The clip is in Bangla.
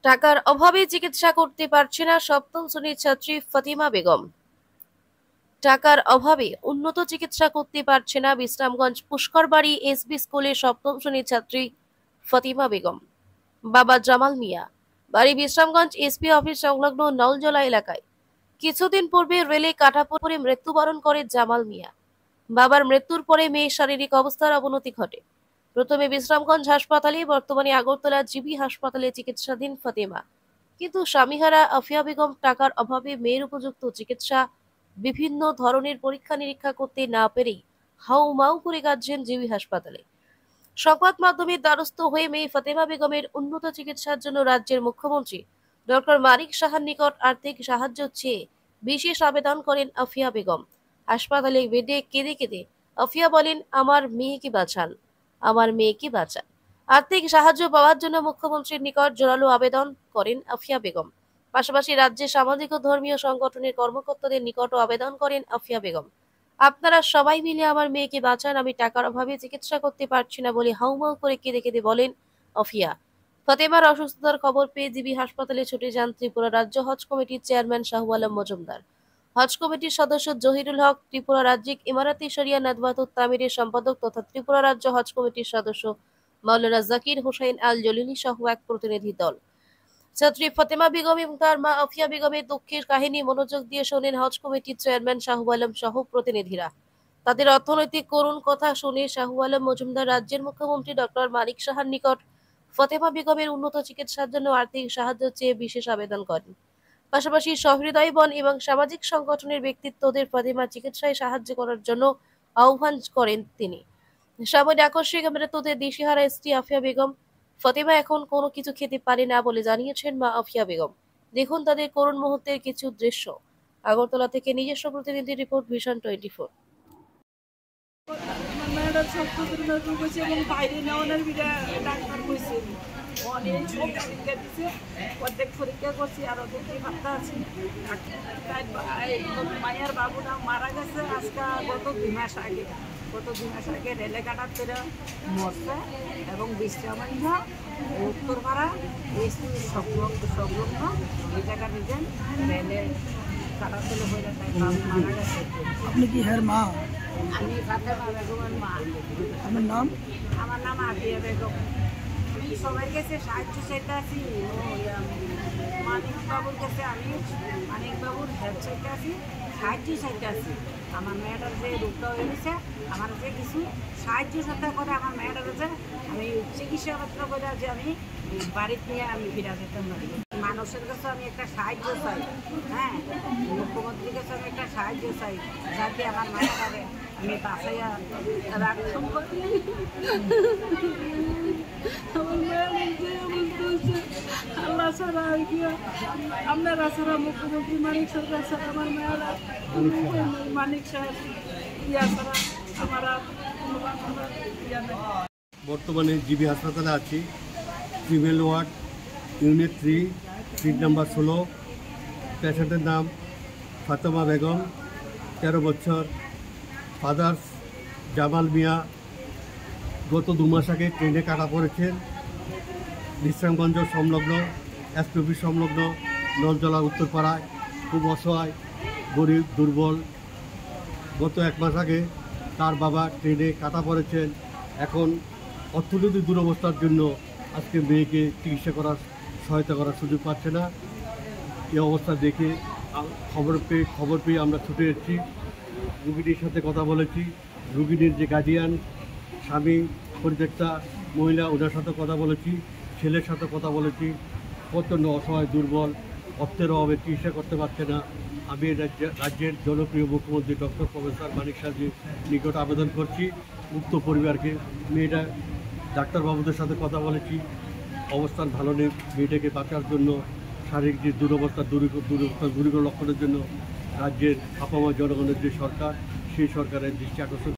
টাকার অভাবে চিকিৎসা করতে পারছে না সপ্তম শ্রেণীর ছাত্রী ফাতিমা বেগম। টাকার অভাবে উন্নত চিকিৎসা করতে পারছে না বিশ্রামগঞ্জ পুষ্করবাড়ি এসবি স্কুলের সপ্তম শ্রেণীর ছাত্রী ফাতিমা বেগম। বাবা জামাল মিয়া, বাড়ি বিশ্রামগঞ্জ এসপি অফিস সংলগ্ন নলজলা এলাকায়। কিছুদিন পূর্বে রেলে কাটা পড়ে মৃত্যুবরণ করে জামাল মিয়া। বাবার মৃত্যুর পরে মেয়ের শারীরিক অবস্থার অবনতি ঘটে। প্রথমে বিশ্রামগঞ্জ হাসপাতালে, বর্তমানে আগরতলা জিবি হাসপাতালে চিকিৎসাধীন ফাতেমা। কিন্তু স্বামীহারা আফিয়া বেগম টাকার অভাবে মেয়ের উপযুক্ত চিকিৎসা, বিভিন্ন ধরনের পরীক্ষা নিরীক্ষা করতে না পেরেই হাউমাউ করে কাঁদছেন জিবি হাসপাতালে। সংবাদ মাধ্যমের দ্বারস্থ হয়ে মেয়ে ফাতেমা বেগমের উন্নত চিকিৎসার জন্য রাজ্যের মুখ্যমন্ত্রী ডক্টর মানিক সাহার নিকট আর্থিক সাহায্য চেয়ে বিশেষ আবেদন করেন আফিয়া বেগম। হাসপাতালে বেডে কেঁদে কেঁদে আফিয়া বলেন, আমার মেয়েকে বাঁচান, আমার মেয়েকে বাঁচান। আর্থিক সাহায্য পাওয়ার জন্য মুখ্যমন্ত্রীর নিকট জোরালো আবেদন করেন আফিয়া বেগম। পাশাপাশি রাজ্যের সামাজিক ও ধর্মীয় সংগঠনের কর্মকর্তাদের নিকটও আবেদন করেন আফিয়া বেগম। আপনারা সবাই মিলে আমার মেয়েকে বাঁচান, আমি টাকার অভাবে চিকিৎসা করতে পারছি না বলে হাউমাউ করে কেঁদে কেঁদে বলেন আফিয়া। ফাতেমার অসুস্থতার খবর পেয়ে জিবি হাসপাতালে ছুটে যান ত্রিপুরা রাজ্য হজ কমিটির চেয়ারম্যান শাহু আলম মজুমদার, হজ কমিটির সদস্য জহিরুল হক, ত্রিপুরা রাজ্যিক ইমারাতি শরিয়া নাদওয়াতুত তামিরের সম্পাদক তথা ত্রিপুরা রাজ্য হজ কমিটির সদস্য মাওলানা জাকির হোসেন আল জলিলি সহ এক প্রতিনিধি দল। ছাত্রী ফাতেমা বেগম এবং তার মা আফিয়া বেগমের দুঃখের কাহিনী মনোযোগ দিয়ে শোনেন হজ কমিটির চেয়ারম্যান শাহু আলম সহ প্রতিনিধিরা। তাদের অর্থনৈতিক করুণ কথা শুনে শাহু আলম মজুমদার রাজ্যের মুখ্যমন্ত্রী ডক্টর মানিক সাহার নিকট ফাতেমা বেগমের উন্নত চিকিৎসার জন্য আর্থিক সাহায্য চেয়ে বিশেষ আবেদন করেন। পাশাপাশি সহৃদয়বান এবং সামাজিক সংগঠনের ব্যক্তিত্বদের ফাতেমার চিকিৎসায় সাহায্য করার জন্য আহ্বান করেন তিনি। সামনে আকস্মিক মৃত্যুতে দিশেহারা স্ত্রী আফিয়া বেগম। ফাতেমা এখন কোনো কিছু খেতে পারে না বলে জানিয়েছেন মা আফিয়া বেগম। দেখুন তাদের করুণ মুহূর্তের কিছু দৃশ্য। আগরতলা থেকে নিজস্ব প্রতিনিধি রিপোর্ট, ভিশন 24। অর্ধেক পরীক্ষা করছি আর অর্ধেক ভাবতে আছি। মায়ের বাবুটা মারা গেছে আজকে গত 2 মাস আগে। গত 2 মাস আগে রেলে কাটার করে মরছে এবং বিশ্রামগঞ্জ উত্তরপাড়া এই সংলগ্ন এই জায়গা নিজের রেলে কাটার করে হয়ে তাই মারা গেছে। আপনি কি হ্যার মা? আমি ফাতেমা বেগমের মা। আমার নাম? আমার নাম আফিয়া বেগম। আমি সবার কাছে সাহায্য চাইতে আছি, মানিকবাবুর কাছে আমি মানিকবাবুর হেল্প চাইতে আছি, সাহায্য চাইতে আছি। আমার মেয়েটার যে রোগটা হয়ে গেছে, আমার যে কিছু সাহায্য সাথে করে আমার মেয়েটার যে আমি চিকিৎসাপত্র করে যে আমি বাড়িতে নিয়ে আমি ফিরে যেতে পারি। মানুষের কাছে আমি একটা সাহায্য চাই, হ্যাঁ, মুখ্যমন্ত্রীর কাছে আমি একটা সাহায্য চাই যাতে আমার মেয়েটারে আমি বাঁচাইয়া রাখতে পারি। আল্লাহ ছাড়া আপনারা ছাড়া মুখ্যমন্ত্রী মানিক সরকার ছাড়া আমার মেয়েরা মানিক সাহেব ইয়া ছাড়া আমার ইয়া নেই। বর্তমানে জিবি হাসপাতালে আছি, female ward, unit 3, seat number 16। পেশেন্টের নাম ফাতেমা বেগম, 13 বছর, ফাদার্স জামাল মিয়া। গত 2 মাস আগে ট্রেনে কাটা পড়েছেন বিশ্রামগঞ্জ সংলগ্ন এসপি সংলগ্ন নলজলা উত্তরপাড়ায়। খুব অসহায়, গরিব, দুর্বল। গত 1 মাস আগে তার বাবা ট্রেনে কাটা পড়েছেন। এখন অর্থনৈতিক দুরবস্থার জন্য আজকে মেয়েকে চিকিৎসা করার সহায়তা করার সুযোগ পাচ্ছে না। এই অবস্থা দেখে খবর পেয়ে আমরা ছুটে এসেছি। রুগীটির সাথে কথা বলেছি, রুগীটির যে গার্ডিয়ান, স্বামী, পরিত্যক্তা মহিলা, ওনার সাথে কথা বলেছি, ছেলের সাথে কথা বলেছি। প্রচণ্ড অসহায়, দুর্বল, অর্থের অভাবে চিকিৎসা করতে পারছে না। আমি রাজ্যের জনপ্রিয় মুখ্যমন্ত্রী ডক্টর প্রফেসর মানিক সাহেবের নিকট আবেদন করছি উক্ত পরিবারকে। মেয়েটা ডাক্তারবাবুদের সাথে কথা বলেছি, অবস্থান ভালো নেই। মেয়েটাকে বাঁচার জন্য, শারীরিক যে দুরবস্থা দূরীকরণ লক্ষণের জন্য রাজ্যের আপামর জনগণের যে সরকার, সেই সরকারের দৃষ্টি আকর্ষণ